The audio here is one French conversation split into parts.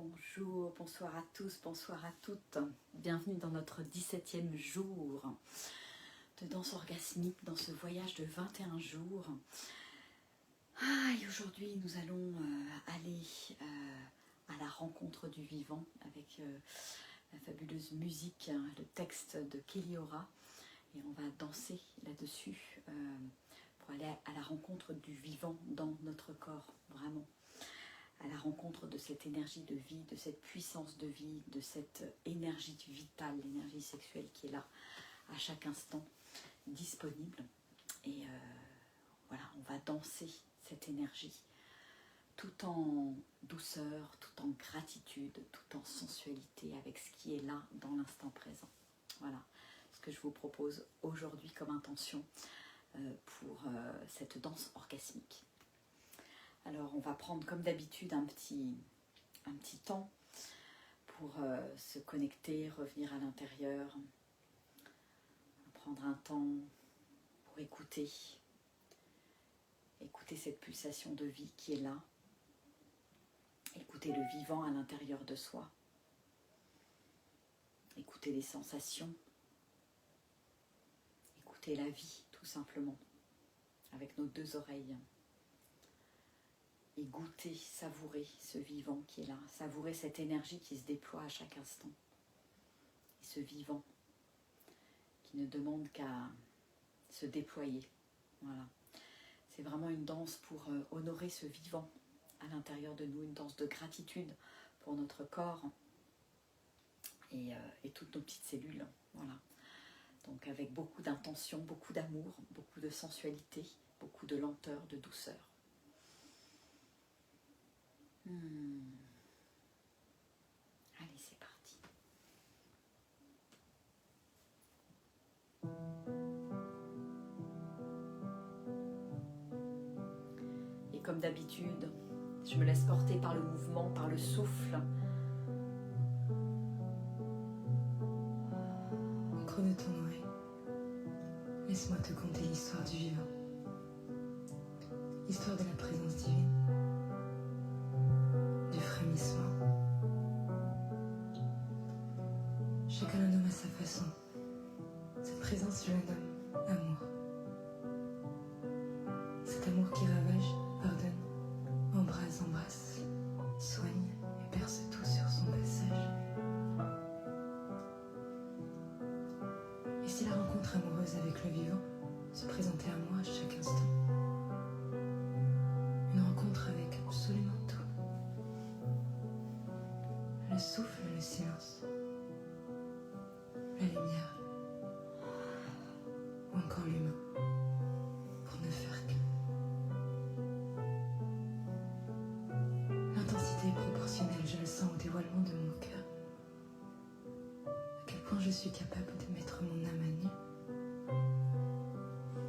Bonjour, bonsoir à tous, bonsoir à toutes. Bienvenue dans notre 17e jour de danse orgasmique dans ce voyage de 21 jours. Et aujourd'hui, nous allons aller à la rencontre du vivant avec la fabuleuse musique, le texte de Kelly Ora. Et on va danser là-dessus pour aller à la rencontre du vivant dans notre corps, vraiment. À la rencontre de cette énergie de vie, de cette puissance de vie, de cette énergie vitale, l'énergie sexuelle qui est là à chaque instant, disponible. Et voilà, on va danser cette énergie tout en douceur, tout en gratitude, tout en sensualité avec ce qui est là dans l'instant présent. Voilà ce que je vous propose aujourd'hui comme intention pour cette danse orgasmique. Alors on va prendre comme d'habitude un petit temps pour se connecter, revenir à l'intérieur, prendre un temps pour écouter cette pulsation de vie qui est là, écouter le vivant à l'intérieur de soi, écouter les sensations, écouter la vie tout simplement, avec nos deux oreilles. Et goûter, savourer ce vivant qui est là, savourer cette énergie qui se déploie à chaque instant. Et ce vivant qui ne demande qu'à se déployer. Voilà. C'est vraiment une danse pour honorer ce vivant à l'intérieur de nous, une danse de gratitude pour notre corps et toutes nos petites cellules. Voilà. Donc avec beaucoup d'intention, beaucoup d'amour, beaucoup de sensualité, beaucoup de lenteur, de douceur. Allez, c'est parti. Et comme d'habitude, je me laisse porter par le mouvement, par le souffle. Au creux de ton oreille, laisse-moi te conter l'histoire du vivant. L'histoire de la présence divine. Du frémissement. Chacun la nomme à sa façon. Cette présence, je la nomme amour. Cet amour qui ravage, pardonne, embrasse, soigne et perce tout sur son passage. Et si la rencontre amoureuse avec le vivant se présentait à moi à chaque instant, une rencontre avec absolument tout. Le souffle, le silence, la lumière, ou encore l'humain, pour ne faire que. L'intensité est proportionnelle, je le sens au dévoilement de mon cœur. À quel point je suis capable de mettre mon âme à nu,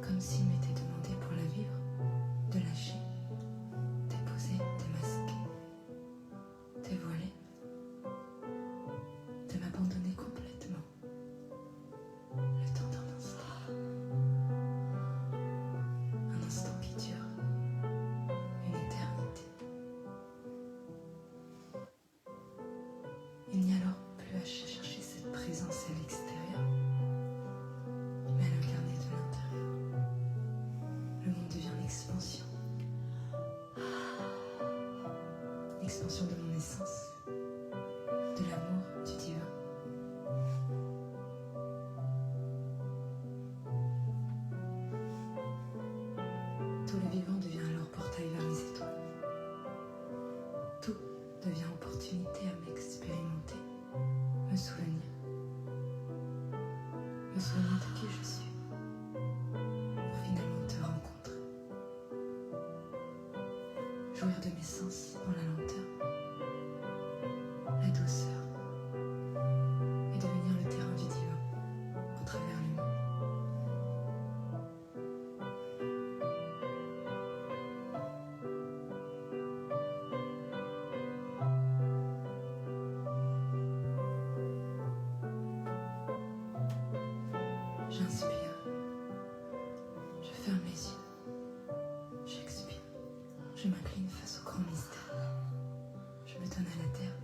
comme s'il m'était demandé pour la vivre, de lâcher, déposer, démasquer, dévoiler, de m'abandonner complètement, le temps d'un instant. Un instant qui dure une éternité. Il n'y a alors plus à chercher cette présence à l'extérieur, mais à l'incarner de l'intérieur. Le monde devient l'expansion. L'expansion de mon essence, de l'amour, du divin. Tout le vivant devient alors portail vers les étoiles. Tout devient opportunité à m'expérimenter, me souvenir de qui je suis, pour finalement te rencontrer. Jouir de mes sens dans la lenteur, la douceur, et devenir le terrain du divin au travers l'humain. J'inspire, je ferme les yeux, j'expire, je m'incline face au grand mystère, je me donne à la terre,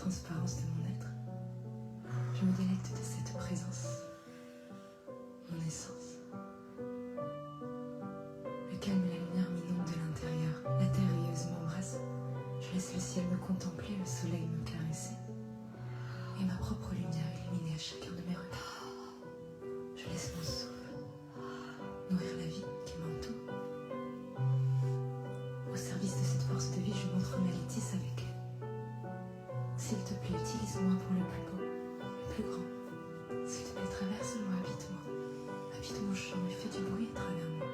transparence de mon être. Je me délecte de cette présence, mon essence. Le calme et la lumière m'inondent de l'intérieur. La terre rieuse m'embrasse. Je laisse le ciel me contempler, le soleil me caresser. Et ma propre lumière illuminer à chacun de mes regards. Je laisse mon souffle nourrir la vie qui m'entoure. Au service de cette force de vie, je m'entremêle et tisse avec elle. S'il te plaît, utilise-moi pour le plus beau, le plus grand. S'il te plaît, traverse-moi, habite-moi. Habite mon champ et fais du bruit à travers moi.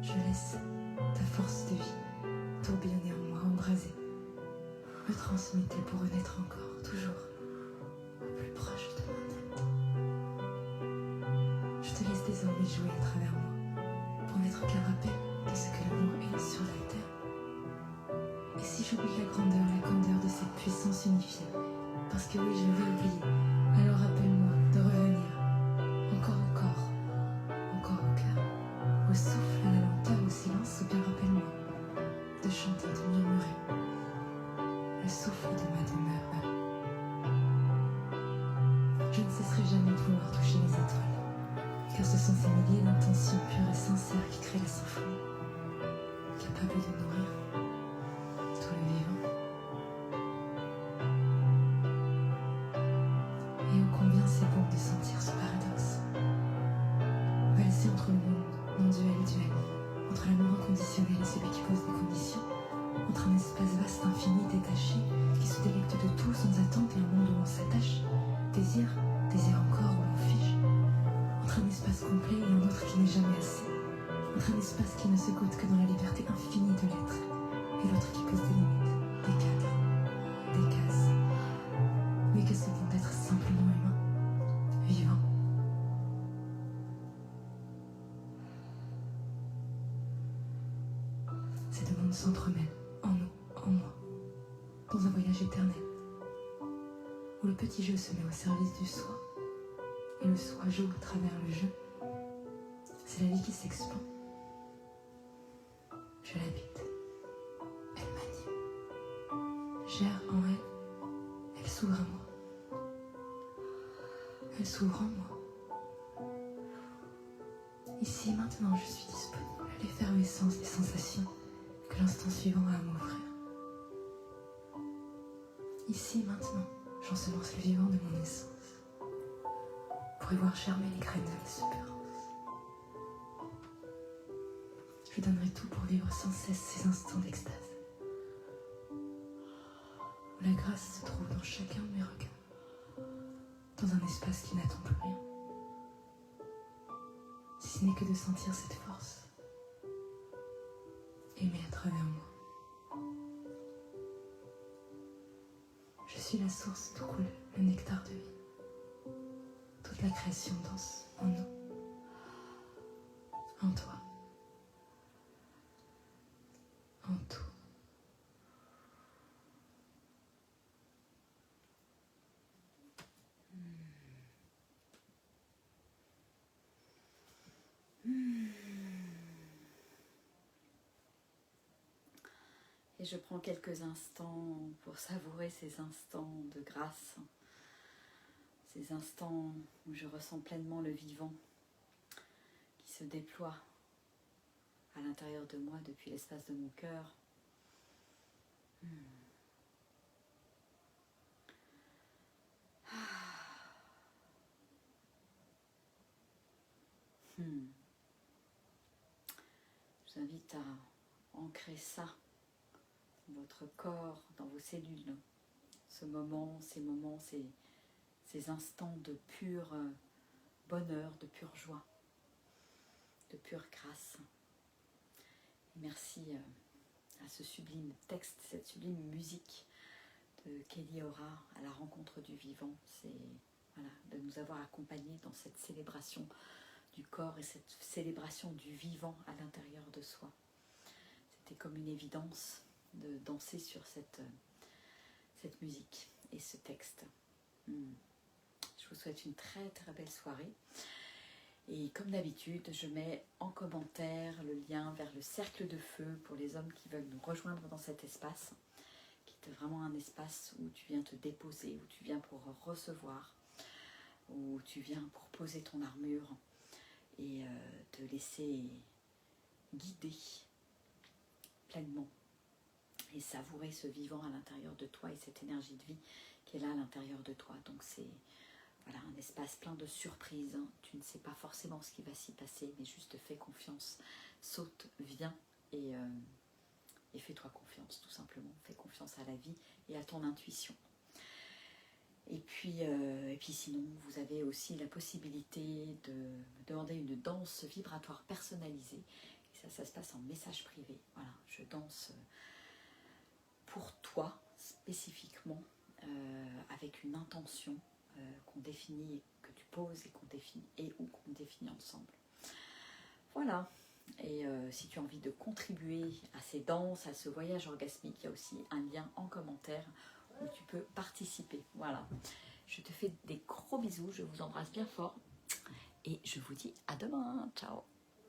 Je laisse ta force de vie tourbillonner en moi, embraser. Me transmuter pour renaître encore, toujours, au plus proche de mon être. Je te laisse désormais jouer à travers moi, pour n'être qu'un rappel de ce que l'amour est sur la terre. Et si j'oublie la grandeur, la candeur de cette puissance unifiée, parce que oui, je vais oublier, alors rappelle-moi de revenir, encore au corps, encore au cœur, au souffle, à la lenteur, au silence, ou bien rappelle-moi de chanter, de murmurer, le souffle de ma demeure. Je ne cesserai jamais de vouloir toucher les étoiles, car ce sont ces milliers d'intentions pures et sincères qui créent la symphonie, capable de nourrir tout le vivant. Et ô combien c'est bon de sentir ce paradoxe, valser entre le monde non-duel duel, entre l'amour inconditionnel et celui qui pose des conditions, entre un espace vaste, infini, détaché, qui se délecte de tout sans attente et un monde où on s'attache, désir encore où l'on fige, entre un espace complet et un autre qui n'est jamais assez, entre un espace qui ne se goûte que dans la liberté infinie de l'être, et l'autre qui pose des limites, des cadres, des cases. Mais que c'est bon d'être simplement humain, vivant. Ces deux mondes s'entremêlent, en nous, en moi, dans un voyage éternel, où le petit jeu se met au service du soi, et le soi joue à travers le jeu. C'est la vie qui s'expand. Je l'habite. Elle m'anime. Gère en elle. Elle s'ouvre à moi. Elle s'ouvre en moi. Ici et maintenant, je suis disponible à l'effervescence des sensations que l'instant suivant a à m'offrir. Ici et maintenant, j'ensemence le vivant de mon essence pour y voir germer les graines de l'espérance. Je donnerai tout pour vivre sans cesse ces instants d'extase, où la grâce se trouve dans chacun de mes regards, dans un espace qui n'attend plus rien, si ce n'est que de sentir cette force, aimer à travers moi. Je suis la source d'où coule le nectar de vie. Toute la création danse en nous, en toi, en tout. Et je prends quelques instants pour savourer ces instants de grâce, ces instants où je ressens pleinement le vivant qui se déploie à l'intérieur de moi depuis l'espace de mon cœur. Je vous invite à ancrer ça dans votre corps, dans vos cellules. Ce moment, ces instants de pur bonheur, de pure joie, de pure grâce. Et merci à ce sublime texte, cette sublime musique de Kelly Aura, à la rencontre du vivant. C'est voilà, de nous avoir accompagnés dans cette célébration du corps et cette célébration du vivant à l'intérieur de soi. C'était comme une évidence de danser sur cette musique et ce texte. Je vous souhaite une très très belle soirée Et comme d'habitude, je mets en commentaire le lien vers le cercle de feu pour les hommes qui veulent nous rejoindre dans cet espace, qui est vraiment un espace où tu viens te déposer, où tu viens pour recevoir, où tu viens pour poser ton armure et te laisser guider pleinement et savourer ce vivant à l'intérieur de toi et cette énergie de vie qui est là à l'intérieur de toi. Donc c'est voilà, un espace plein de surprises. Tu ne sais pas forcément ce qui va s'y passer, mais juste fais confiance, saute, viens et fais-toi confiance tout simplement. Fais confiance à la vie et à ton intuition. Et puis sinon, vous avez aussi la possibilité de me demander une danse vibratoire personnalisée. Et ça se passe en message privé. Voilà, je danse pour toi spécifiquement avec une intention qu'on définit, que tu poses et qu'on définit et ou qu'on définit ensemble. Voilà. Et si tu as envie de contribuer à ces danses, à ce voyage orgasmique, il y a aussi un lien en commentaire où tu peux participer. Voilà. Je te fais des gros bisous, je vous embrasse bien fort et je vous dis à demain. Ciao.